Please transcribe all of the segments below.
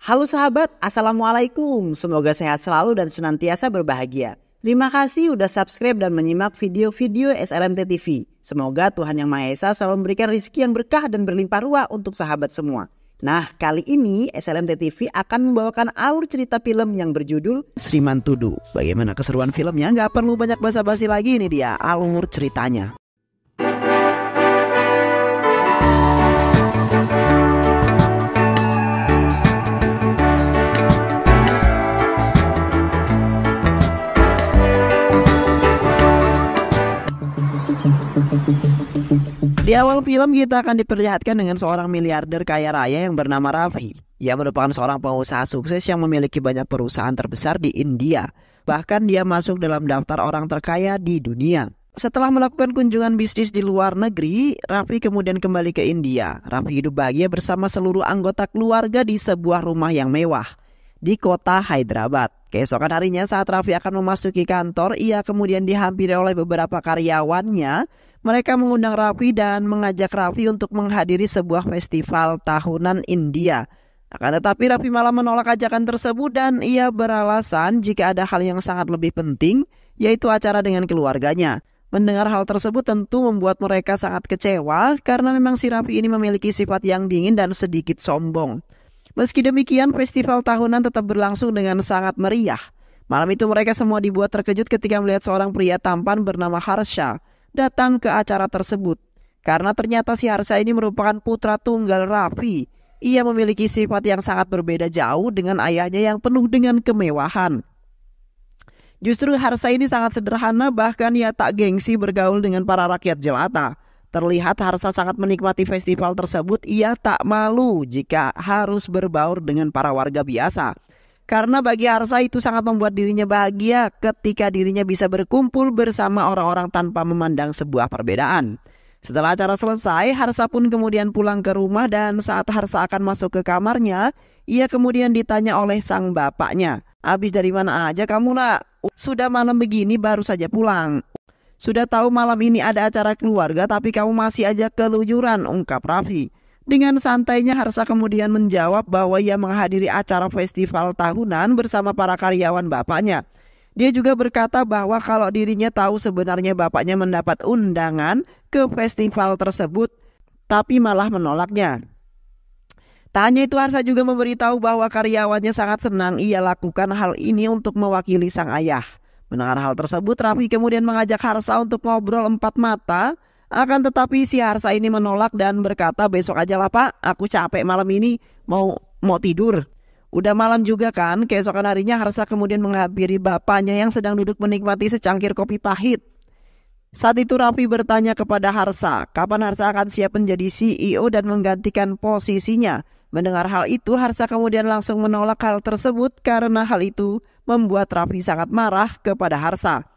Halo sahabat, Assalamualaikum. Semoga sehat selalu dan senantiasa berbahagia. Terima kasih udah subscribe dan menyimak video-video SLMT TV. Semoga Tuhan Yang Maha Esa selalu memberikan rezeki yang berkah dan berlimpah ruah untuk sahabat semua. Nah, kali ini SLMT TV akan membawakan alur cerita film yang berjudul Sri Mantudu. Bagaimana keseruan filmnya? Nggak perlu banyak basa-basi lagi, ini dia alur ceritanya. Di awal film kita akan diperlihatkan dengan seorang miliarder kaya raya yang bernama Raffi. Ia merupakan seorang pengusaha sukses yang memiliki banyak perusahaan terbesar di India. Bahkan dia masuk dalam daftar orang terkaya di dunia. Setelah melakukan kunjungan bisnis di luar negeri, Raffi kemudian kembali ke India. Raffi hidup bahagia bersama seluruh anggota keluarga di sebuah rumah yang mewah di kota Hyderabad. Keesokan harinya saat Raffi akan memasuki kantor, ia kemudian dihampiri oleh beberapa karyawannya. Mereka mengundang Raffi dan mengajak Raffi untuk menghadiri sebuah festival tahunan India. Akan tetapi Raffi malah menolak ajakan tersebut dan ia beralasan jika ada hal yang sangat lebih penting, yaitu acara dengan keluarganya. Mendengar hal tersebut tentu membuat mereka sangat kecewa karena memang si Raffi ini memiliki sifat yang dingin dan sedikit sombong. Meski demikian, festival tahunan tetap berlangsung dengan sangat meriah. Malam itu mereka semua dibuat terkejut ketika melihat seorang pria tampan bernama Harsha datang ke acara tersebut. Karena ternyata si Harsha ini merupakan putra tunggal Raffi. Ia memiliki sifat yang sangat berbeda jauh dengan ayahnya yang penuh dengan kemewahan. Justru Harsha ini sangat sederhana, bahkan ia tak gengsi bergaul dengan para rakyat jelata. Terlihat Harsha sangat menikmati festival tersebut. Ia tak malu jika harus berbaur dengan para warga biasa. Karena bagi Harsha itu sangat membuat dirinya bahagia ketika dirinya bisa berkumpul bersama orang-orang tanpa memandang sebuah perbedaan. Setelah acara selesai, Harsha pun kemudian pulang ke rumah dan saat Harsha akan masuk ke kamarnya, ia kemudian ditanya oleh sang bapaknya, "Habis dari mana aja kamu, nak? Sudah malam begini baru saja pulang. Sudah tahu malam ini ada acara keluarga tapi kamu masih aja keluyuran," ungkap Raffi. Dengan santainya Harsha kemudian menjawab bahwa ia menghadiri acara festival tahunan bersama para karyawan bapaknya. Dia juga berkata bahwa kalau dirinya tahu sebenarnya bapaknya mendapat undangan ke festival tersebut, tapi malah menolaknya. Tak hanya itu, Harsha juga memberitahu bahwa karyawannya sangat senang ia lakukan hal ini untuk mewakili sang ayah. Mendengar hal tersebut, Raffi kemudian mengajak Harsha untuk ngobrol empat mata. Akan tetapi si Harsha ini menolak dan berkata, "Besok aja lah Pak, aku capek malam ini, mau tidur." Udah malam juga kan. Keesokan harinya Harsha kemudian menghampiri bapaknya yang sedang duduk menikmati secangkir kopi pahit. Saat itu Raffi bertanya kepada Harsha, kapan Harsha akan siap menjadi CEO dan menggantikan posisinya. Mendengar hal itu, Harsha kemudian langsung menolak hal tersebut karena hal itu membuat Raffi sangat marah kepada Harsha.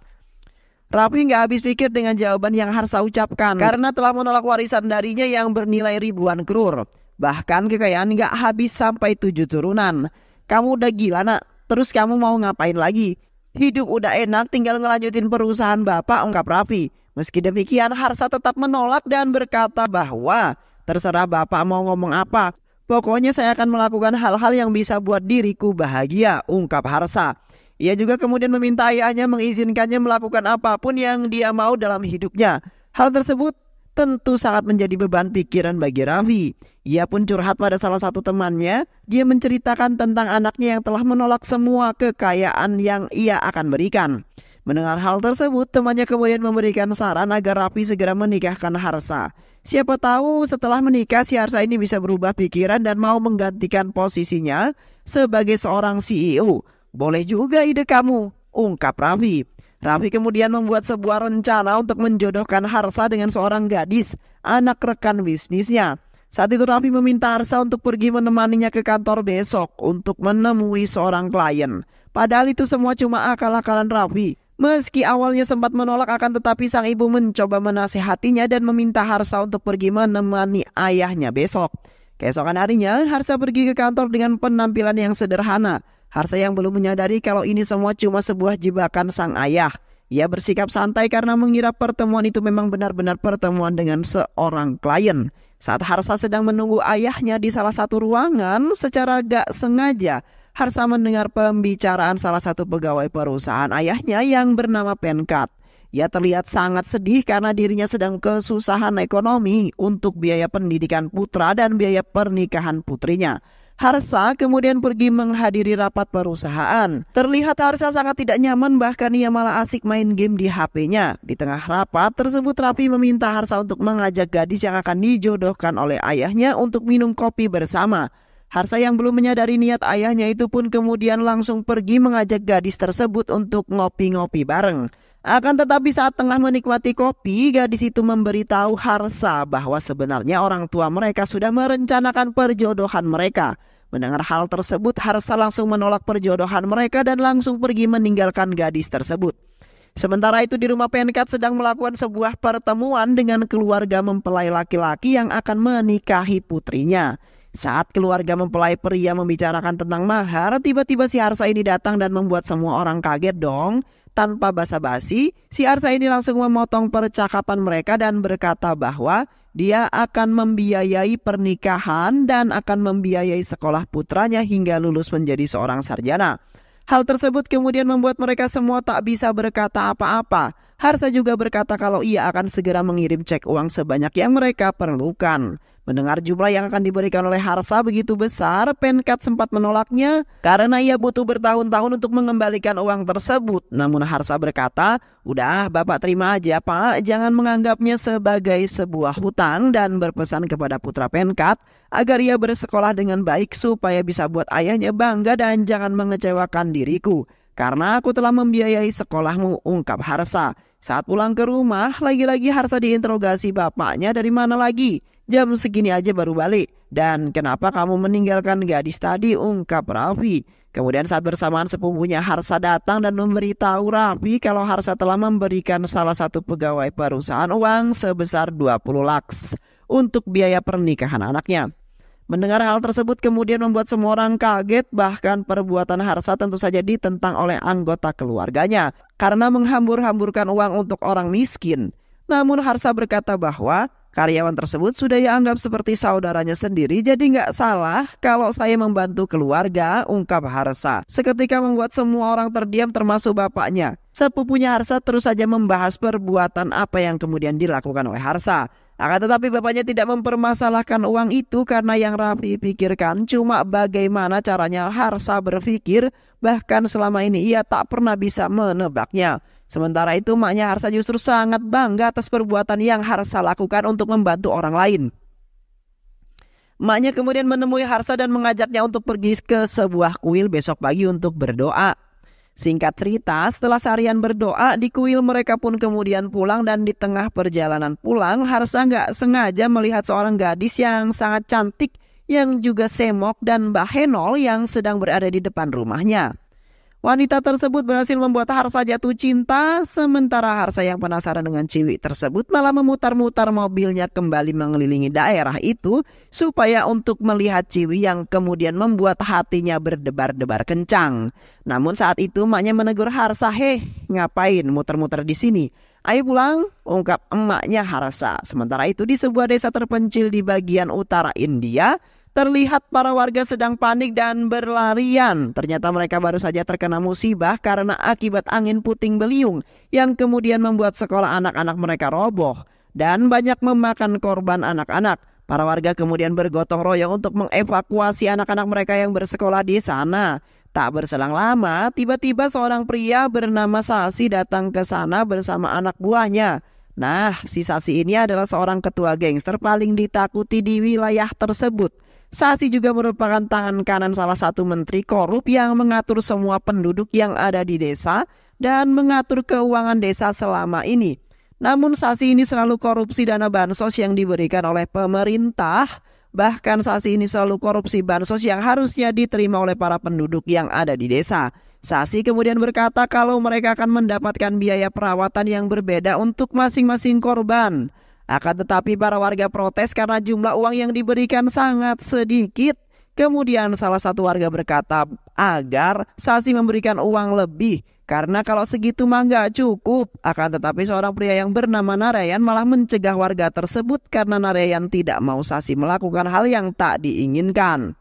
Raffi nggak habis pikir dengan jawaban yang Harsha ucapkan karena telah menolak warisan darinya yang bernilai ribuan krur. Bahkan kekayaan nggak habis sampai 7 turunan. "Kamu udah gila, nak? Terus kamu mau ngapain lagi? Hidup udah enak, tinggal ngelanjutin perusahaan bapak," ungkap Raffi. Meski demikian, Harsha tetap menolak dan berkata bahwa terserah bapak mau ngomong apa. "Pokoknya saya akan melakukan hal-hal yang bisa buat diriku bahagia," ungkap Harsha. Ia juga kemudian meminta ayahnya mengizinkannya melakukan apapun yang dia mau dalam hidupnya. Hal tersebut tentu sangat menjadi beban pikiran bagi Raffi. Ia pun curhat pada salah satu temannya. Dia menceritakan tentang anaknya yang telah menolak semua kekayaan yang ia akan berikan. Mendengar hal tersebut, temannya kemudian memberikan saran agar Raffi segera menikahkan Harsha. Siapa tahu setelah menikah si Harsha ini bisa berubah pikiran dan mau menggantikan posisinya sebagai seorang CEO. "Boleh juga ide kamu," ungkap Raffi. Raffi kemudian membuat sebuah rencana untuk menjodohkan Harsha dengan seorang gadis, anak rekan bisnisnya. Saat itu Raffi meminta Harsha untuk pergi menemaninya ke kantor besok untuk menemui seorang klien. Padahal itu semua cuma akal-akalan Raffi. Meski awalnya sempat menolak, akan tetapi sang ibu mencoba menasihatinya dan meminta Harsha untuk pergi menemani ayahnya besok. Keesokan harinya, Harsha pergi ke kantor dengan penampilan yang sederhana. Harsha yang belum menyadari kalau ini semua cuma sebuah jebakan sang ayah. Ia bersikap santai karena mengira pertemuan itu memang benar-benar pertemuan dengan seorang klien. Saat Harsa sedang menunggu ayahnya di salah satu ruangan, secara gak sengaja Harsa mendengar pembicaraan salah satu pegawai perusahaan ayahnya yang bernama Penkat. Ia terlihat sangat sedih karena dirinya sedang kesusahan ekonomi untuk biaya pendidikan putra dan biaya pernikahan putrinya. Harsa kemudian pergi menghadiri rapat perusahaan. Terlihat Harsa sangat tidak nyaman, bahkan ia malah asik main game di HP-nya. Di tengah rapat tersebut, Raffi meminta Harsa untuk mengajak gadis yang akan dijodohkan oleh ayahnya untuk minum kopi bersama. Harsa yang belum menyadari niat ayahnya itu pun kemudian langsung pergi mengajak gadis tersebut untuk ngopi-ngopi bareng. Akan tetapi saat tengah menikmati kopi, gadis itu memberitahu Harsa bahwa sebenarnya orang tua mereka sudah merencanakan perjodohan mereka. Mendengar hal tersebut, Harsa langsung menolak perjodohan mereka dan langsung pergi meninggalkan gadis tersebut. Sementara itu di rumah Penkat sedang melakukan sebuah pertemuan dengan keluarga mempelai laki-laki yang akan menikahi putrinya. Saat keluarga mempelai pria membicarakan tentang mahar, tiba-tiba si Harsa ini datang dan membuat semua orang kaget dong. Tanpa basa-basi, si Harsa ini langsung memotong percakapan mereka dan berkata bahwa dia akan membiayai pernikahan dan akan membiayai sekolah putranya hingga lulus menjadi seorang sarjana. Hal tersebut kemudian membuat mereka semua tak bisa berkata apa-apa. Harsa juga berkata kalau ia akan segera mengirim cek uang sebanyak yang mereka perlukan. Mendengar jumlah yang akan diberikan oleh Harsa begitu besar, Penkat sempat menolaknya karena ia butuh bertahun-tahun untuk mengembalikan uang tersebut. Namun Harsa berkata, "Udah, Bapak terima aja, Pak. Jangan menganggapnya sebagai sebuah hutang," dan berpesan kepada putra Penkat agar ia bersekolah dengan baik supaya bisa buat ayahnya bangga dan jangan mengecewakan diriku. "Karena aku telah membiayai sekolahmu," ungkap Harsa. Saat pulang ke rumah, lagi-lagi Harsa diinterogasi bapaknya, "Dari mana lagi? Jam segini aja baru balik. Dan kenapa kamu meninggalkan gadis tadi?" ungkap Raffi. Kemudian saat bersamaan sepupunya Harsa datang dan memberitahu Raffi kalau Harsa telah memberikan salah satu pegawai perusahaan uang sebesar 20 lakhs untuk biaya pernikahan anaknya. Mendengar hal tersebut kemudian membuat semua orang kaget, bahkan perbuatan Harsa tentu saja ditentang oleh anggota keluarganya karena menghambur-hamburkan uang untuk orang miskin. Namun Harsa berkata bahwa karyawan tersebut sudah ia anggap seperti saudaranya sendiri, jadi nggak salah kalau saya membantu keluarga, ungkap Harsa. Seketika membuat semua orang terdiam termasuk bapaknya. Sepupunya Harsa terus saja membahas perbuatan apa yang kemudian dilakukan oleh Harsa. Akan tetapi bapaknya tidak mempermasalahkan uang itu karena yang Raffi pikirkan cuma bagaimana caranya Harsa berpikir, bahkan selama ini ia tak pernah bisa menebaknya. Sementara itu maknya Harsa justru sangat bangga atas perbuatan yang Harsa lakukan untuk membantu orang lain. Maknya kemudian menemui Harsa dan mengajaknya untuk pergi ke sebuah kuil besok pagi untuk berdoa. Singkat cerita, setelah seharian berdoa di kuil, mereka pun kemudian pulang dan di tengah perjalanan pulang, Harsa nggak sengaja melihat seorang gadis yang sangat cantik yang juga semok dan Mbak Henol yang sedang berada di depan rumahnya. Wanita tersebut berhasil membuat Harsa jatuh cinta, sementara Harsa yang penasaran dengan cewek tersebut malah memutar-mutar mobilnya kembali mengelilingi daerah itu supaya untuk melihat cewek yang kemudian membuat hatinya berdebar-debar kencang. Namun saat itu emaknya menegur Harsa, ngapain muter-muter di sini? Ayo pulang," ungkap emaknya Harsa. Sementara itu di sebuah desa terpencil di bagian utara India, terlihat para warga sedang panik dan berlarian. Ternyata mereka baru saja terkena musibah karena akibat angin puting beliung yang kemudian membuat sekolah anak-anak mereka roboh dan banyak memakan korban anak-anak. Para warga kemudian bergotong royong untuk mengevakuasi anak-anak mereka yang bersekolah di sana. Tak berselang lama, tiba-tiba seorang pria bernama Sasi datang ke sana bersama anak buahnya. Nah, si Sasi ini adalah seorang ketua gangster paling ditakuti di wilayah tersebut. Sasi juga merupakan tangan kanan salah satu menteri korup yang mengatur semua penduduk yang ada di desa dan mengatur keuangan desa selama ini. Namun Sasi ini selalu korupsi dana bansos yang diberikan oleh pemerintah. Bahkan Sasi ini selalu korupsi bansos yang harusnya diterima oleh para penduduk yang ada di desa. Sasi kemudian berkata kalau mereka akan mendapatkan biaya perawatan yang berbeda untuk masing-masing korban. Akan tetapi para warga protes karena jumlah uang yang diberikan sangat sedikit. Kemudian salah satu warga berkata agar Sasi memberikan uang lebih karena kalau segitu mah nggak cukup. Akan tetapi seorang pria yang bernama Narayan malah mencegah warga tersebut karena Narayan tidak mau Sasi melakukan hal yang tak diinginkan.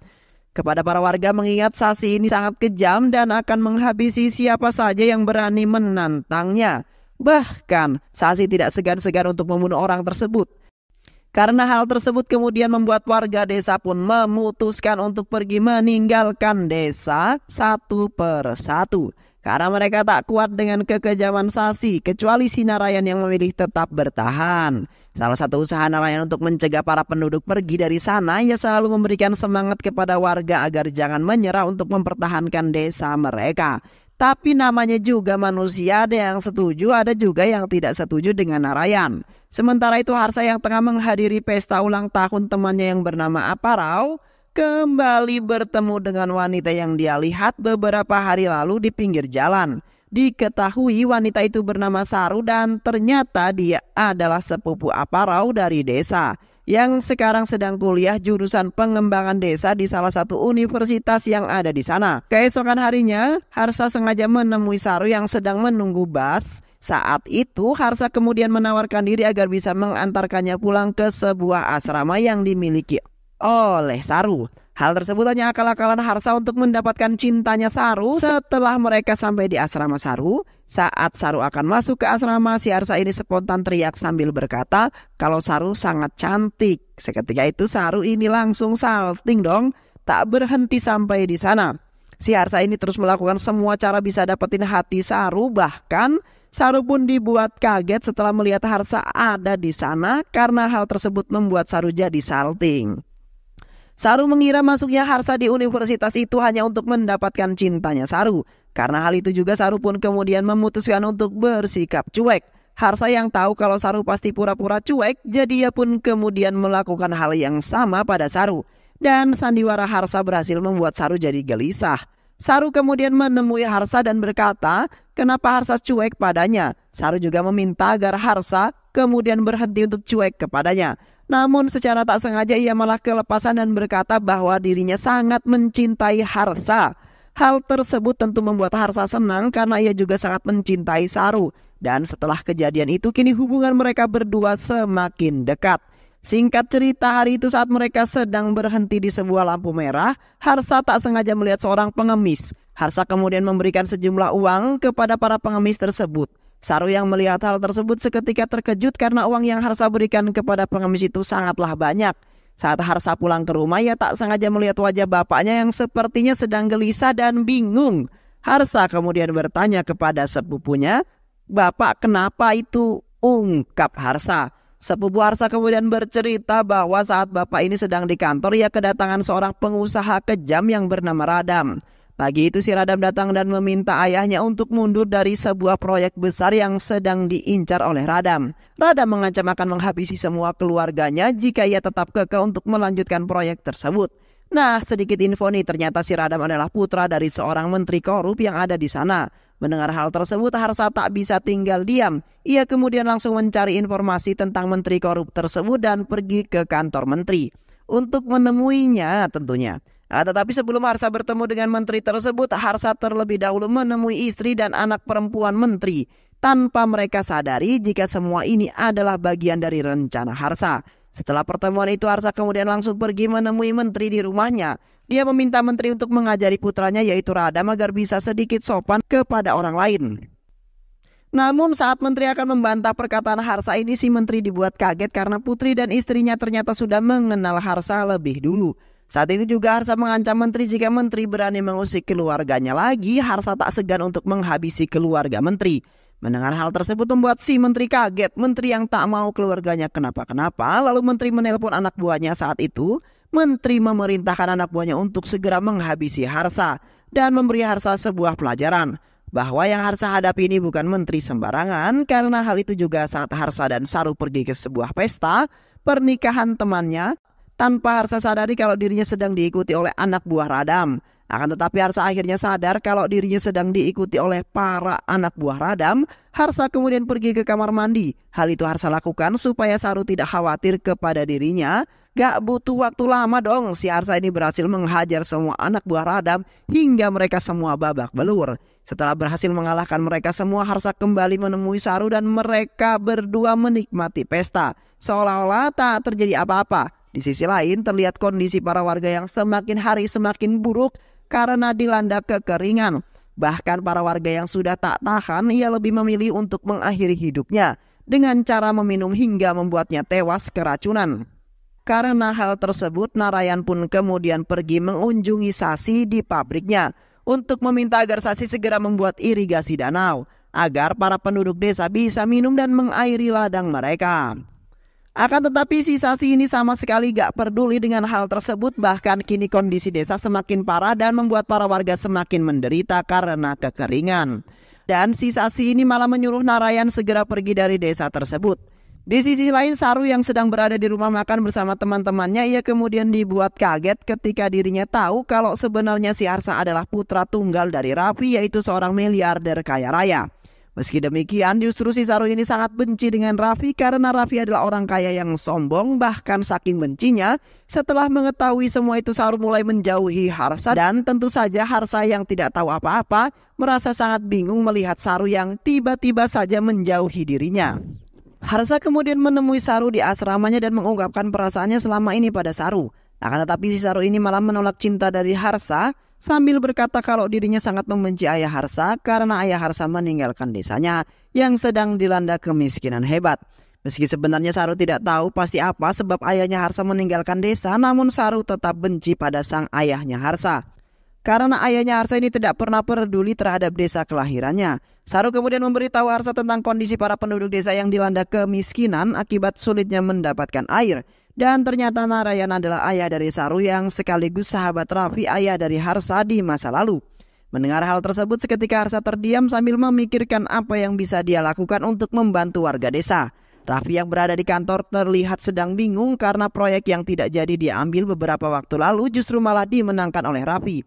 Kepada para warga mengingat Sasi ini sangat kejam dan akan menghabisi siapa saja yang berani menantangnya. Bahkan Sasi tidak segan-segan untuk membunuh orang tersebut. Karena hal tersebut kemudian membuat warga desa pun memutuskan untuk pergi meninggalkan desa satu persatu. Karena mereka tak kuat dengan kekejaman Sasi, kecuali si Narayan yang memilih tetap bertahan. Salah satu usaha Narayan untuk mencegah para penduduk pergi dari sana, ia selalu memberikan semangat kepada warga agar jangan menyerah untuk mempertahankan desa mereka. Tapi namanya juga manusia, ada yang setuju, ada juga yang tidak setuju dengan Narayan. Sementara itu Harsa yang tengah menghadiri pesta ulang tahun temannya yang bernama Aparau kembali bertemu dengan wanita yang dia lihat beberapa hari lalu di pinggir jalan. Diketahui wanita itu bernama Saru dan ternyata dia adalah sepupu Aparau dari desa yang sekarang sedang kuliah jurusan pengembangan desa di salah satu universitas yang ada di sana. Keesokan harinya, Harsa sengaja menemui Saru yang sedang menunggu bus. Saat itu, Harsa kemudian menawarkan diri agar bisa mengantarkannya pulang ke sebuah asrama yang dimiliki oleh Saru. Hal tersebut hanya akal-akalan Harsa untuk mendapatkan cintanya Saru. Setelah mereka sampai di asrama Saru, saat Saru akan masuk ke asrama, si Harsa ini spontan teriak sambil berkata kalau Saru sangat cantik. Seketika itu Saru ini langsung salting dong, tak berhenti sampai di sana. Si Harsa ini terus melakukan semua cara bisa dapetin hati Saru, bahkan Saru pun dibuat kaget setelah melihat Harsa ada di sana karena hal tersebut membuat Saru jadi salting. Saru mengira masuknya Harsa di universitas itu hanya untuk mendapatkan cintanya Saru. Karena hal itu juga Saru pun kemudian memutuskan untuk bersikap cuek. Harsa yang tahu kalau Saru pasti pura-pura cuek, jadi ia pun kemudian melakukan hal yang sama pada Saru. Dan sandiwara Harsa berhasil membuat Saru jadi gelisah. Saru kemudian menemui Harsa dan berkata, kenapa Harsa cuek padanya? Saru juga meminta agar Harsa kemudian berhenti untuk cuek kepadanya. Namun secara tak sengaja ia malah kelepasan dan berkata bahwa dirinya sangat mencintai Harsa. Hal tersebut tentu membuat Harsa senang karena ia juga sangat mencintai Saru. Dan setelah kejadian itu kini hubungan mereka berdua semakin dekat. Singkat cerita, hari itu saat mereka sedang berhenti di sebuah lampu merah, Harsa tak sengaja melihat seorang pengemis. Harsa kemudian memberikan sejumlah uang kepada para pengemis tersebut. Saru yang melihat hal tersebut seketika terkejut karena uang yang Harsa berikan kepada pengemis itu sangatlah banyak. Saat Harsa pulang ke rumah, ia tak sengaja melihat wajah bapaknya yang sepertinya sedang gelisah dan bingung. Harsa kemudian bertanya kepada sepupunya, "Bapak kenapa itu?" ungkap Harsa. Sepupu Harsa kemudian bercerita bahwa saat bapak ini sedang di kantor, ia kedatangan seorang pengusaha kejam yang bernama Radam. Pagi itu si Radam datang dan meminta ayahnya untuk mundur dari sebuah proyek besar yang sedang diincar oleh Radam. Radam mengancam akan menghabisi semua keluarganya jika ia tetap kekeh untuk melanjutkan proyek tersebut. Nah, sedikit info nih, ternyata si Radam adalah putra dari seorang menteri korup yang ada di sana. Mendengar hal tersebut, Harsa tak bisa tinggal diam. Ia kemudian langsung mencari informasi tentang menteri korup tersebut dan pergi ke kantor menteri untuk menemuinya tentunya. Tetapi sebelum Harsa bertemu dengan menteri tersebut, Harsa terlebih dahulu menemui istri dan anak perempuan menteri. Tanpa mereka sadari jika semua ini adalah bagian dari rencana Harsa. Setelah pertemuan itu, Harsa kemudian langsung pergi menemui menteri di rumahnya. Dia meminta menteri untuk mengajari putranya yaitu Radam agar bisa sedikit sopan kepada orang lain. Namun saat menteri akan membantah perkataan Harsa ini, si menteri dibuat kaget karena putri dan istrinya ternyata sudah mengenal Harsa lebih dulu. Saat itu juga Harsa mengancam menteri jika menteri berani mengusik keluarganya lagi, Harsa tak segan untuk menghabisi keluarga menteri. Mendengar hal tersebut membuat si menteri kaget. Menteri yang tak mau keluarganya kenapa-kenapa, lalu menteri menelpon anak buahnya saat itu. Menteri memerintahkan anak buahnya untuk segera menghabisi Harsa dan memberi Harsa sebuah pelajaran. Bahwa yang Harsa hadapi ini bukan menteri sembarangan, karena hal itu juga saat Harsa dan Saru pergi ke sebuah pesta pernikahan temannya. Tanpa Harsa sadari kalau dirinya sedang diikuti oleh anak buah Radam. Akan tetapi Harsa akhirnya sadar kalau dirinya sedang diikuti oleh para anak buah Radam. Harsa kemudian pergi ke kamar mandi. Hal itu Harsa lakukan supaya Saru tidak khawatir kepada dirinya. Gak butuh waktu lama dong, si Harsa ini berhasil menghajar semua anak buah Radam hingga mereka semua babak belur. Setelah berhasil mengalahkan mereka semua, Harsa kembali menemui Saru dan mereka berdua menikmati pesta, seolah-olah tak terjadi apa-apa. Di sisi lain terlihat kondisi para warga yang semakin hari semakin buruk karena dilanda kekeringan. Bahkan para warga yang sudah tak tahan, ia lebih memilih untuk mengakhiri hidupnya dengan cara meminum hingga membuatnya tewas keracunan. Karena hal tersebut, Narayan pun kemudian pergi mengunjungi Sasi di pabriknya untuk meminta agar Sasi segera membuat irigasi danau agar para penduduk desa bisa minum dan mengairi ladang mereka. Akan tetapi si Sasi ini sama sekali gak peduli dengan hal tersebut. Bahkan kini kondisi desa semakin parah dan membuat para warga semakin menderita karena kekeringan. Dan si Sasi ini malah menyuruh Narayan segera pergi dari desa tersebut. Di sisi lain, Saru yang sedang berada di rumah makan bersama teman-temannya, ia kemudian dibuat kaget ketika dirinya tahu kalau sebenarnya si Harsa adalah putra tunggal dari Raffi, yaitu seorang miliarder kaya raya. Meski demikian, justru si Saru ini sangat benci dengan Raffi karena Raffi adalah orang kaya yang sombong. Bahkan saking bencinya, setelah mengetahui semua itu, Saru mulai menjauhi Harsa. Dan tentu saja Harsa yang tidak tahu apa-apa merasa sangat bingung melihat Saru yang tiba-tiba saja menjauhi dirinya. Harsa kemudian menemui Saru di asramanya dan mengungkapkan perasaannya selama ini pada Saru. Akan tetapi si Saru ini malah menolak cinta dari Harsa sambil berkata kalau dirinya sangat membenci ayah Harsa karena ayah Harsa meninggalkan desanya yang sedang dilanda kemiskinan hebat. Meski sebenarnya Saru tidak tahu pasti apa sebab ayahnya Harsa meninggalkan desa, namun Saru tetap benci pada sang ayahnya Harsa. Karena ayahnya Harsa ini tidak pernah peduli terhadap desa kelahirannya. Saru kemudian memberitahu Harsa tentang kondisi para penduduk desa yang dilanda kemiskinan akibat sulitnya mendapatkan air. Dan ternyata Narayan adalah ayah dari Saru yang sekaligus sahabat Raffi, ayah dari Harsa di masa lalu. Mendengar hal tersebut, seketika Harsa terdiam sambil memikirkan apa yang bisa dia lakukan untuk membantu warga desa. Raffi yang berada di kantor terlihat sedang bingung karena proyek yang tidak jadi diambil beberapa waktu lalu justru malah dimenangkan oleh Raffi.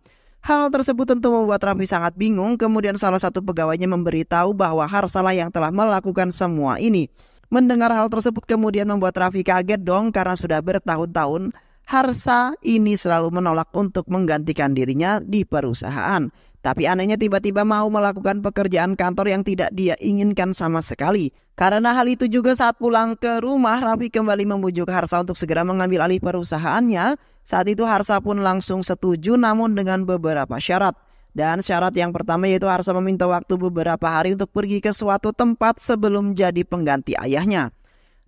Hal tersebut tentu membuat Raffi sangat bingung. Kemudian salah satu pegawainya memberitahu bahwa Harsa lah yang telah melakukan semua ini. Mendengar hal tersebut kemudian membuat Raffi kaget dong karena sudah bertahun-tahun Harsa ini selalu menolak untuk menggantikan dirinya di perusahaan. Tapi anehnya tiba-tiba mau melakukan pekerjaan kantor yang tidak dia inginkan sama sekali. Karena hal itu juga saat pulang ke rumah, Raffi kembali membujuk Harsa untuk segera mengambil alih perusahaannya. Saat itu Harsa pun langsung setuju namun dengan beberapa syarat. Dan syarat yang pertama yaitu Harsa meminta waktu beberapa hari untuk pergi ke suatu tempat sebelum jadi pengganti ayahnya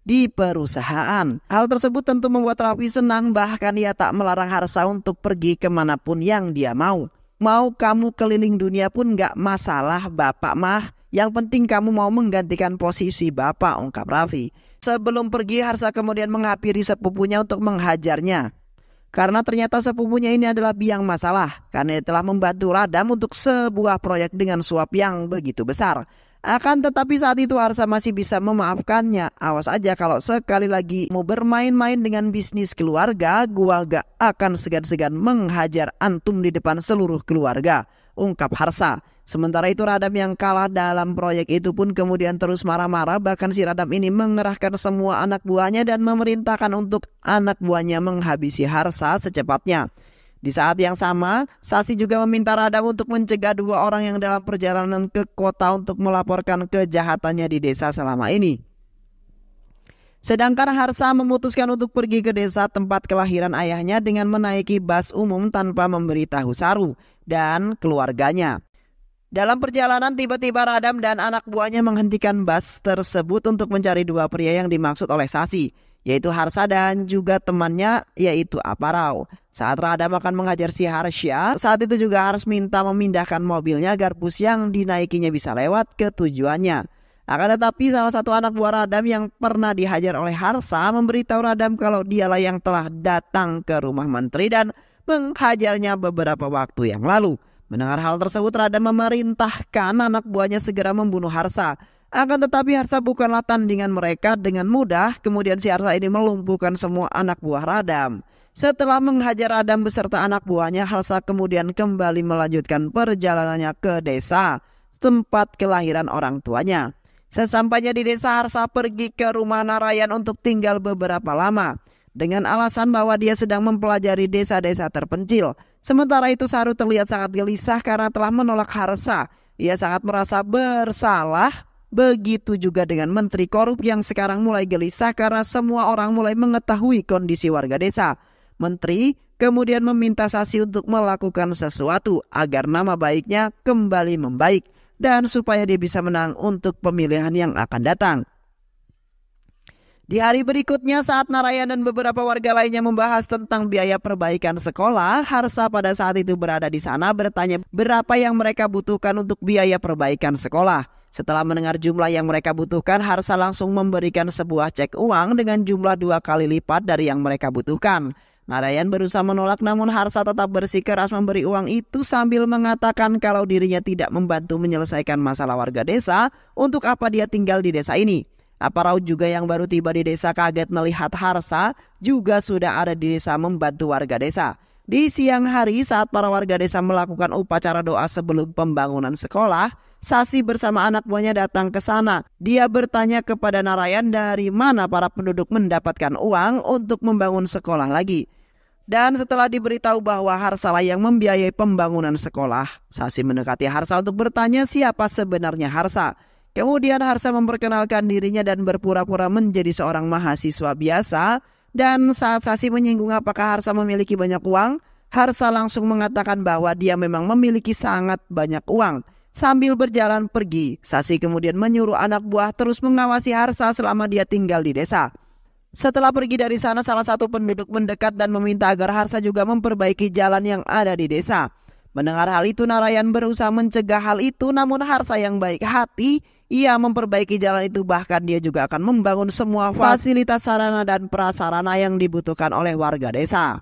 di perusahaan. Hal tersebut tentu membuat Raffi senang, bahkan ia tak melarang Harsa untuk pergi kemanapun yang dia mau. Mau kamu keliling dunia pun gak masalah bapak mah. Yang penting kamu mau menggantikan posisi bapak, ungkap Raffi. Sebelum pergi, Harsa kemudian menghampiri sepupunya untuk menghajarnya. Karena ternyata sepupunya ini adalah biang masalah. Karena dia telah membantu Radam untuk sebuah proyek dengan suap yang begitu besar. Akan tetapi saat itu Harsa masih bisa memaafkannya. Awas aja kalau sekali lagi mau bermain-main dengan bisnis keluarga, gua gak akan segan-segan menghajar antum di depan seluruh keluarga, ungkap Harsa. Sementara itu Radam yang kalah dalam proyek itu pun kemudian terus marah-marah. Bahkan si Radam ini mengerahkan semua anak buahnya dan memerintahkan untuk anak buahnya menghabisi Harsa secepatnya. Di saat yang sama, Sasi juga meminta Radam untuk mencegah dua orang yang dalam perjalanan ke kota untuk melaporkan kejahatannya di desa selama ini. Sedangkan Harsa memutuskan untuk pergi ke desa tempat kelahiran ayahnya dengan menaiki bus umum tanpa memberitahu Saru dan keluarganya. Dalam perjalanan tiba-tiba Radam dan anak buahnya menghentikan bus tersebut untuk mencari dua pria yang dimaksud oleh Sasi, yaitu Harsa dan juga temannya yaitu Aparau. Saat Radam akan menghajar si Harsha, saat itu juga Harus minta memindahkan mobilnya agar bus yang dinaikinya bisa lewat ke tujuannya. Akan tetapi salah satu anak buah Radam yang pernah dihajar oleh Harsa memberitahu Radam kalau dialah yang telah datang ke rumah menteri dan menghajarnya beberapa waktu yang lalu. Mendengar hal tersebut, Radam memerintahkan anak buahnya segera membunuh Harsa. Akan tetapi Harsa bukanlah tandingan mereka. Dengan mudah kemudian si Harsa ini melumpuhkan semua anak buah Radam. Setelah menghajar Radam beserta anak buahnya, Harsa kemudian kembali melanjutkan perjalanannya ke desa tempat kelahiran orang tuanya. Sesampainya di desa, Harsa pergi ke rumah Narayan untuk tinggal beberapa lama. dengan alasan bahwa dia sedang mempelajari desa-desa terpencil. Sementara itu Saru terlihat sangat gelisah karena telah menolak Harsa. Ia sangat merasa bersalah. Begitu juga dengan Menteri Korup yang sekarang mulai gelisah karena semua orang mulai mengetahui kondisi warga desa. Menteri kemudian meminta Sasi untuk melakukan sesuatu agar nama baiknya kembali membaik dan supaya dia bisa menang untuk pemilihan yang akan datang. Di hari berikutnya saat Narayan dan beberapa warga lainnya membahas tentang biaya perbaikan sekolah, Harsa pada saat itu berada di sana bertanya berapa yang mereka butuhkan untuk biaya perbaikan sekolah. Setelah mendengar jumlah yang mereka butuhkan, Harsa langsung memberikan sebuah cek uang dengan jumlah 2 kali lipat dari yang mereka butuhkan. Narayan berusaha menolak namun Harsa tetap bersikeras memberi uang itu sambil mengatakan kalau dirinya tidak membantu menyelesaikan masalah warga desa, untuk apa dia tinggal di desa ini. Aparau juga yang baru tiba di desa kaget melihat Harsa juga sudah ada di desa membantu warga desa. Di siang hari saat para warga desa melakukan upacara doa sebelum pembangunan sekolah, Sasi bersama anak buahnya datang ke sana. Dia bertanya kepada Narayan dari mana para penduduk mendapatkan uang untuk membangun sekolah lagi. Dan setelah diberitahu bahwa Harsa lah yang membiayai pembangunan sekolah, Sasi mendekati Harsa untuk bertanya siapa sebenarnya Harsa. Kemudian Harsa memperkenalkan dirinya dan berpura-pura menjadi seorang mahasiswa biasa. Dan saat Sasi menyinggung apakah Harsa memiliki banyak uang, Harsa langsung mengatakan bahwa dia memang memiliki sangat banyak uang. Sambil berjalan pergi, Sasi kemudian menyuruh anak buah terus mengawasi Harsa selama dia tinggal di desa. Setelah pergi dari sana, salah satu penduduk mendekat dan meminta agar Harsa juga memperbaiki jalan yang ada di desa. Mendengar hal itu, Narayan berusaha mencegah hal itu, namun Harsa yang baik hati, ia memperbaiki jalan itu, bahkan dia juga akan membangun semua fasilitas sarana dan prasarana yang dibutuhkan oleh warga desa.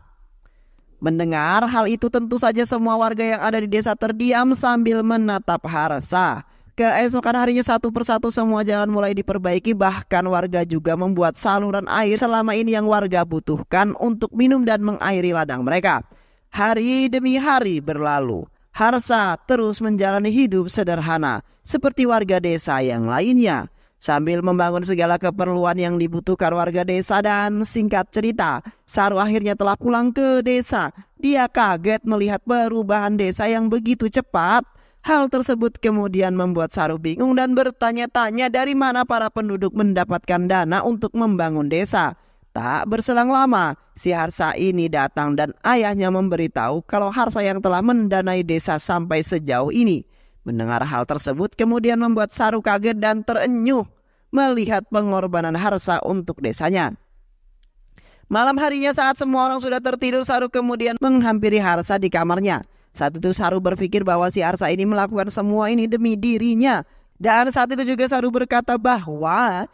Mendengar hal itu tentu saja semua warga yang ada di desa terdiam sambil menatap Harsa. Keesokan harinya satu persatu semua jalan mulai diperbaiki, bahkan warga juga membuat saluran air selama ini yang warga butuhkan untuk minum dan mengairi ladang mereka. Hari demi hari berlalu. Harsa terus menjalani hidup sederhana seperti warga desa yang lainnya, sambil membangun segala keperluan yang dibutuhkan warga desa. Dan singkat cerita, Saru akhirnya telah pulang ke desa. Dia kaget melihat perubahan desa yang begitu cepat. Hal tersebut kemudian membuat Saru bingung dan bertanya-tanya dari mana para penduduk mendapatkan dana untuk membangun desa. Tak berselang lama, si Harsa ini datang dan ayahnya memberitahu kalau Harsa yang telah mendanai desa sampai sejauh ini. Mendengar hal tersebut kemudian membuat Saru kaget dan terenyuh melihat pengorbanan Harsa untuk desanya. Malam harinya saat semua orang sudah tertidur, Saru kemudian menghampiri Harsa di kamarnya. Saat itu Saru berpikir bahwa si Harsa ini melakukan semua ini demi dirinya. Dan saat itu juga Saru berkata bahwa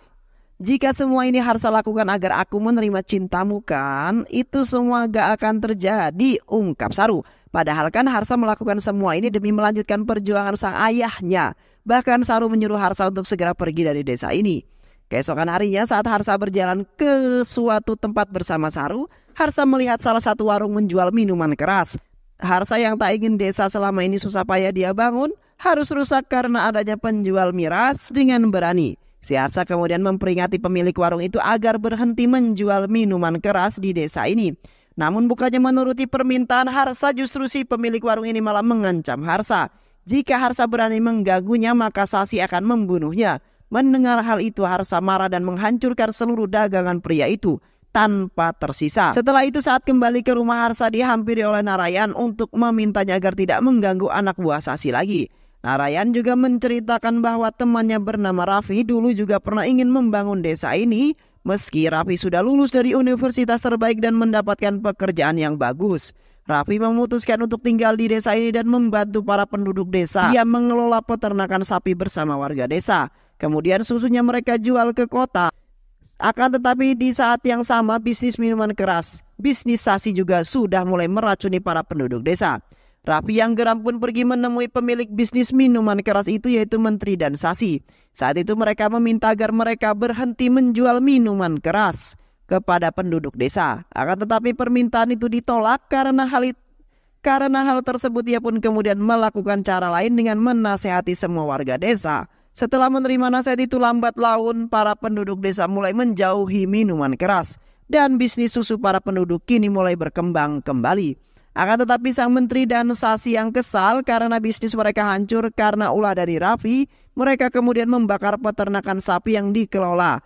jika semua ini Harsa lakukan agar aku menerima cintamu kan, itu semua gak akan terjadi, ungkap Saru. Padahal kan Harsa melakukan semua ini demi melanjutkan perjuangan sang ayahnya. Bahkan Saru menyuruh Harsa untuk segera pergi dari desa ini. Keesokan harinya saat Harsa berjalan ke suatu tempat bersama Saru, Harsa melihat salah satu warung menjual minuman keras. Harsa yang tak ingin desa selama ini susah payah dia bangun, harus rusak karena adanya penjual miras dengan berani. Si Harsa kemudian memperingati pemilik warung itu agar berhenti menjual minuman keras di desa ini. Namun bukannya menuruti permintaan Harsa, justru si pemilik warung ini malah mengancam Harsa. Jika Harsa berani mengganggunya, maka Sasi akan membunuhnya. Mendengar hal itu, Harsa marah dan menghancurkan seluruh dagangan pria itu tanpa tersisa. Setelah itu saat kembali ke rumah, Harsa dihampiri oleh Narayan untuk memintanya agar tidak mengganggu anak buah Sasi lagi. Narayan juga menceritakan bahwa temannya bernama Raffi dulu juga pernah ingin membangun desa ini. Meski Raffi sudah lulus dari universitas terbaik dan mendapatkan pekerjaan yang bagus, Raffi memutuskan untuk tinggal di desa ini dan membantu para penduduk desa. Dia mengelola peternakan sapi bersama warga desa. Kemudian susunya mereka jual ke kota. Akan tetapi di saat yang sama bisnis minuman keras, bisnis Sasi juga sudah mulai meracuni para penduduk desa. Raffi yang geram pun pergi menemui pemilik bisnis minuman keras itu, yaitu Menteri dan Sasi. Saat itu mereka meminta agar mereka berhenti menjual minuman keras kepada penduduk desa. Akan tetapi permintaan itu ditolak karena hal tersebut ia pun kemudian melakukan cara lain dengan menasehati semua warga desa. Setelah menerima nasihat itu, lambat laun para penduduk desa mulai menjauhi minuman keras. dan bisnis susu para penduduk kini mulai berkembang kembali. Akan tetapi sang menteri dan Sasi yang kesal karena bisnis mereka hancur karena ulah dari Raffi, mereka kemudian membakar peternakan sapi yang dikelola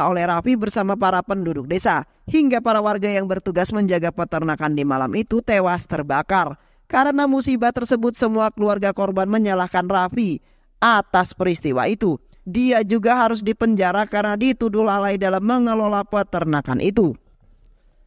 oleh Raffi bersama para penduduk desa, hingga para warga yang bertugas menjaga peternakan di malam itu tewas terbakar. Karena musibah tersebut, semua keluarga korban menyalahkan Raffi atas peristiwa itu. Dia juga harus dipenjara karena dituduh lalai dalam mengelola peternakan itu.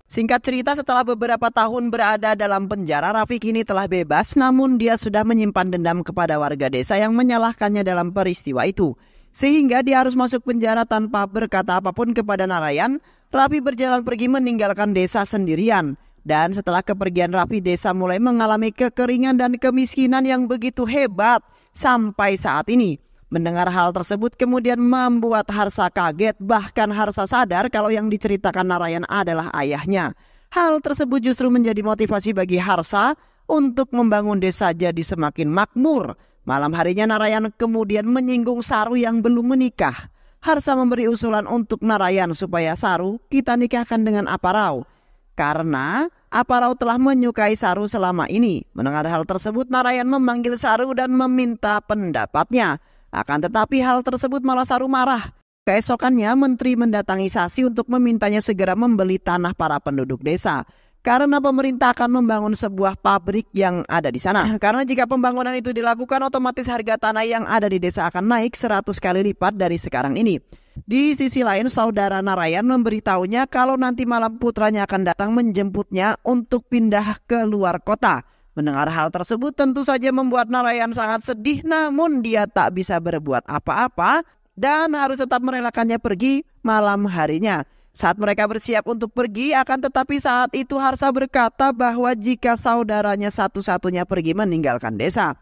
Singkat cerita, setelah beberapa tahun berada dalam penjara, Raffi kini telah bebas, namun dia sudah menyimpan dendam kepada warga desa yang menyalahkannya dalam peristiwa itu. Sehingga dia harus masuk penjara tanpa berkata apapun kepada Narayan. Raffi berjalan pergi meninggalkan desa sendirian. Dan setelah kepergian Raffi, desa mulai mengalami kekeringan dan kemiskinan yang begitu hebat sampai saat ini. Mendengar hal tersebut kemudian membuat Harsa kaget, bahkan Harsa sadar kalau yang diceritakan Narayan adalah ayahnya. Hal tersebut justru menjadi motivasi bagi Harsa untuk membangun desa jadi semakin makmur. Malam harinya Narayan kemudian menyinggung Saru yang belum menikah. Harsa memberi usulan untuk Narayan supaya Saru kita nikahkan dengan Aparau, karena Aparau telah menyukai Saru selama ini. Mendengar hal tersebut, Narayan memanggil Saru dan meminta pendapatnya. Akan tetapi hal tersebut malah Saru marah. Keesokannya menteri mendatangi Sasi untuk memintanya segera membeli tanah para penduduk desa, karena pemerintah akan membangun sebuah pabrik yang ada di sana. Karena jika pembangunan itu dilakukan, otomatis harga tanah yang ada di desa akan naik 100 kali lipat dari sekarang ini. Di sisi lain, saudara Narayan memberitahunya kalau nanti malam putranya akan datang menjemputnya untuk pindah ke luar kota. Mendengar hal tersebut tentu saja membuat Narayan sangat sedih, namun dia tak bisa berbuat apa-apa dan harus tetap merelakannya pergi malam harinya. Saat mereka bersiap untuk pergi, akan tetapi saat itu Harsa berkata bahwa jika saudaranya satu-satunya pergi meninggalkan desa,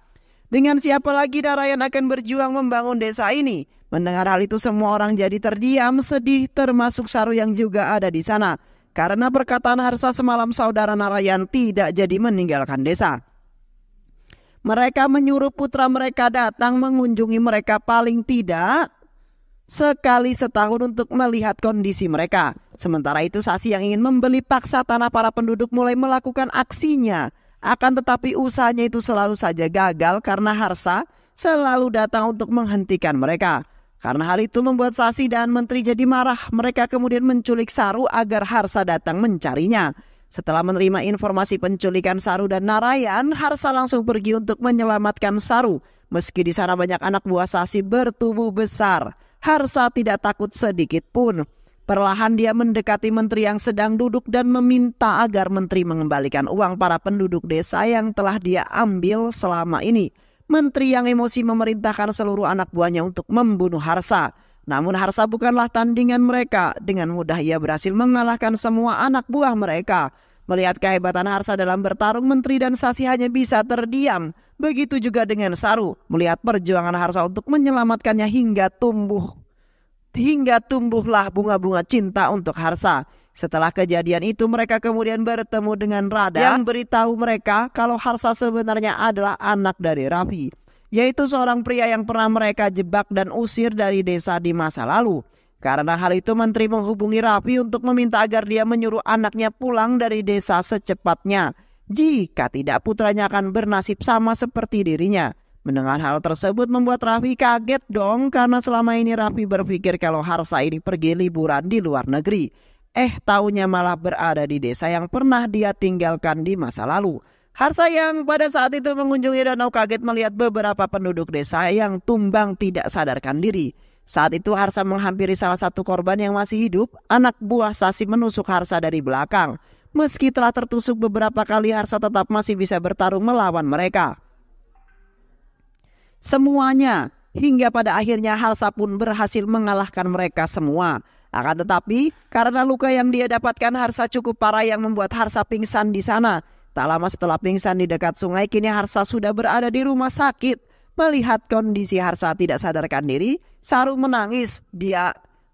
dengan siapa lagi Narayan akan berjuang membangun desa ini? Mendengar hal itu semua orang jadi terdiam, sedih, termasuk Saru yang juga ada di sana. Karena perkataan Harsa semalam, saudara Narayan tidak jadi meninggalkan desa. Mereka menyuruh putra mereka datang mengunjungi mereka paling tidak sekali setahun untuk melihat kondisi mereka. Sementara itu Sasi yang ingin membeli paksa tanah para penduduk mulai melakukan aksinya. Akan tetapi usahanya itu selalu saja gagal karena Harsa selalu datang untuk menghentikan mereka. Karena hal itu membuat Sasi dan menteri jadi marah. Mereka kemudian menculik Saru agar Harsa datang mencarinya. Setelah menerima informasi penculikan Saru dan Narayan, Harsa langsung pergi untuk menyelamatkan Saru. Meski di sana banyak anak buah Sasi bertubuh besar, Harsa tidak takut sedikit pun. Perlahan dia mendekati menteri yang sedang duduk dan meminta agar menteri mengembalikan uang para penduduk desa yang telah dia ambil selama ini. Menteri yang emosi memerintahkan seluruh anak buahnya untuk membunuh Harsa. Namun Harsa bukanlah tandingan mereka. Dengan mudah ia berhasil mengalahkan semua anak buah mereka. Melihat kehebatan Harsa dalam bertarung, menteri dan Sasi hanya bisa terdiam. Begitu juga dengan Saru. Melihat perjuangan Harsa untuk menyelamatkannya hingga tumbuhlah bunga-bunga cinta untuk Harsa. Setelah kejadian itu mereka kemudian bertemu dengan Rada yang beritahu mereka kalau Harsa sebenarnya adalah anak dari Raffi, yaitu seorang pria yang pernah mereka jebak dan usir dari desa di masa lalu. Karena hal itu menteri menghubungi Raffi untuk meminta agar dia menyuruh anaknya pulang dari desa secepatnya. Jika tidak, putranya akan bernasib sama seperti dirinya. Mendengar hal tersebut membuat Raffi kaget dong, karena selama ini Raffi berpikir kalau Harsa ini pergi liburan di luar negeri. Taunya malah berada di desa yang pernah dia tinggalkan di masa lalu. Harsa yang pada saat itu mengunjungi danau kaget melihat beberapa penduduk desa yang tumbang tidak sadarkan diri. Saat itu Harsa menghampiri salah satu korban yang masih hidup. Anak buah Sasi menusuk Harsa dari belakang. Meski telah tertusuk beberapa kali, Harsa tetap masih bisa bertarung melawan mereka. Semuanya, hingga pada akhirnya Harsa pun berhasil mengalahkan mereka semua. Akan tetapi, karena luka yang dia dapatkan Harsa cukup parah yang membuat Harsa pingsan di sana. Tak lama setelah pingsan di dekat sungai, kini Harsa sudah berada di rumah sakit. Melihat kondisi Harsa tidak sadarkan diri, Saru menangis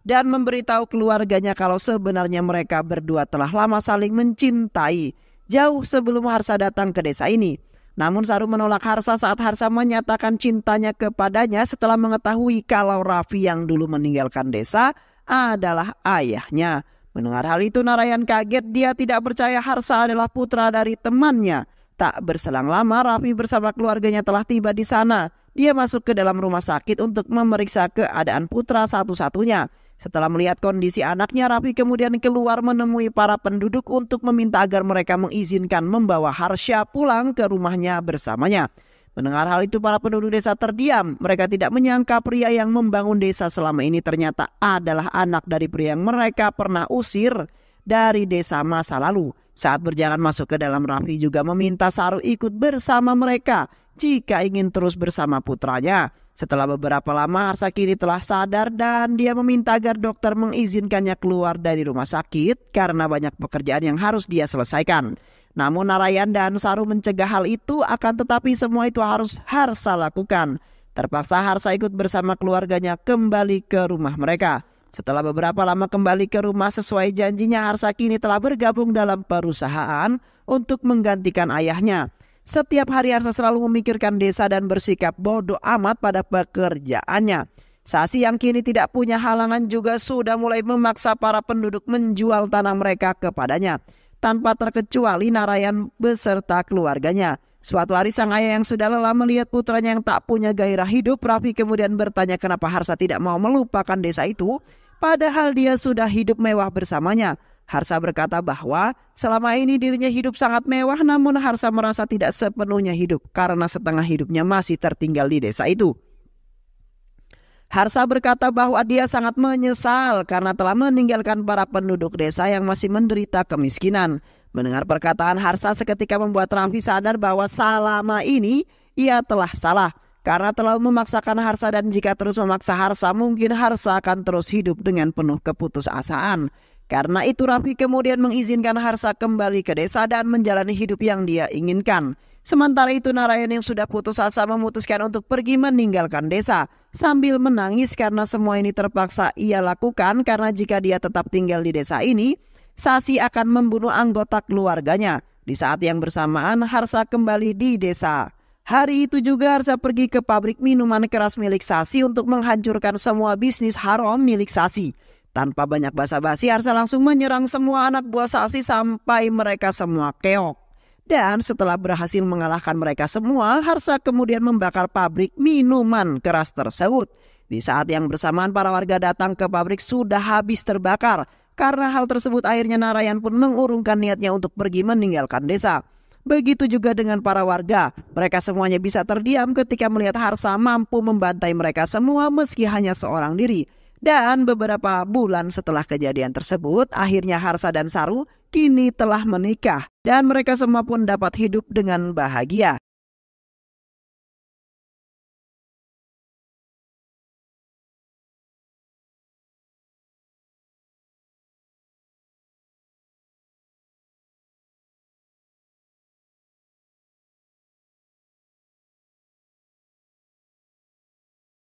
dan memberitahu keluarganya kalau sebenarnya mereka berdua telah lama saling mencintai, jauh sebelum Harsa datang ke desa ini. Namun Saru menolak Harsa saat Harsa menyatakan cintanya kepadanya setelah mengetahui kalau Raffi yang dulu meninggalkan desa adalah ayahnya. Mendengar hal itu Narayan kaget, dia tidak percaya Harsa adalah putra dari temannya. Tak berselang lama Raffi bersama keluarganya telah tiba di sana. Dia masuk ke dalam rumah sakit untuk memeriksa keadaan putra satu-satunya. Setelah melihat kondisi anaknya, Raffi kemudian keluar menemui para penduduk untuk meminta agar mereka mengizinkan membawa Harsha pulang ke rumahnya bersamanya. Mendengar hal itu para penduduk desa terdiam. Mereka tidak menyangka pria yang membangun desa selama ini ternyata adalah anak dari pria yang mereka pernah usir dari desa masa lalu. Saat berjalan masuk ke dalam, Raffi juga meminta Saru ikut bersama mereka jika ingin terus bersama putranya. Setelah beberapa lama Harsa kini telah sadar dan dia meminta agar dokter mengizinkannya keluar dari rumah sakit karena banyak pekerjaan yang harus dia selesaikan. Namun Narayan dan Saru mencegah hal itu, akan tetapi semua itu harus Harsa lakukan. Terpaksa Harsa ikut bersama keluarganya kembali ke rumah mereka. Setelah beberapa lama kembali ke rumah sesuai janjinya, Harsa kini telah bergabung dalam perusahaan untuk menggantikan ayahnya. Setiap hari Harsa selalu memikirkan desa dan bersikap bodoh amat pada pekerjaannya. Sasi yang kini tidak punya halangan juga sudah mulai memaksa para penduduk menjual tanah mereka kepadanya, tanpa terkecuali Narayan beserta keluarganya. Suatu hari sang ayah yang sudah lelah melihat putranya yang tak punya gairah hidup, Raffi kemudian bertanya kenapa Harsa tidak mau melupakan desa itu, padahal dia sudah hidup mewah bersamanya. Harsa berkata bahwa selama ini dirinya hidup sangat mewah, namun Harsa merasa tidak sepenuhnya hidup karena setengah hidupnya masih tertinggal di desa itu. Harsa berkata bahwa dia sangat menyesal karena telah meninggalkan para penduduk desa yang masih menderita kemiskinan. Mendengar perkataan Harsa seketika membuat Raffi sadar bahwa selama ini ia telah salah karena telah memaksakan Harsa, dan jika terus memaksa Harsa mungkin Harsa akan terus hidup dengan penuh keputusasaan. Karena itu Raffi kemudian mengizinkan Harsa kembali ke desa dan menjalani hidup yang dia inginkan. Sementara itu Narayan yang sudah putus asa memutuskan untuk pergi meninggalkan desa sambil menangis karena semua ini terpaksa ia lakukan karena jika dia tetap tinggal di desa ini, Sasi akan membunuh anggota keluarganya. Di saat yang bersamaan Harsa kembali di desa. Hari itu juga Harsa pergi ke pabrik minuman keras milik Sasi untuk menghancurkan semua bisnis haram milik Sasi. Tanpa banyak basa-basi Harsa langsung menyerang semua anak buah Sasi sampai mereka semua keok. Dan setelah berhasil mengalahkan mereka semua, Harsa kemudian membakar pabrik minuman keras tersebut. Di saat yang bersamaan para warga datang ke pabrik sudah habis terbakar. Karena hal tersebut akhirnya Narayan pun mengurungkan niatnya untuk pergi meninggalkan desa. Begitu juga dengan para warga. Mereka semuanya bisa terdiam ketika melihat Harsa mampu membantai mereka semua meski hanya seorang diri. Dan beberapa bulan setelah kejadian tersebut, akhirnya Harsa dan Saru kini telah menikah. Dan mereka semua pun dapat hidup dengan bahagia.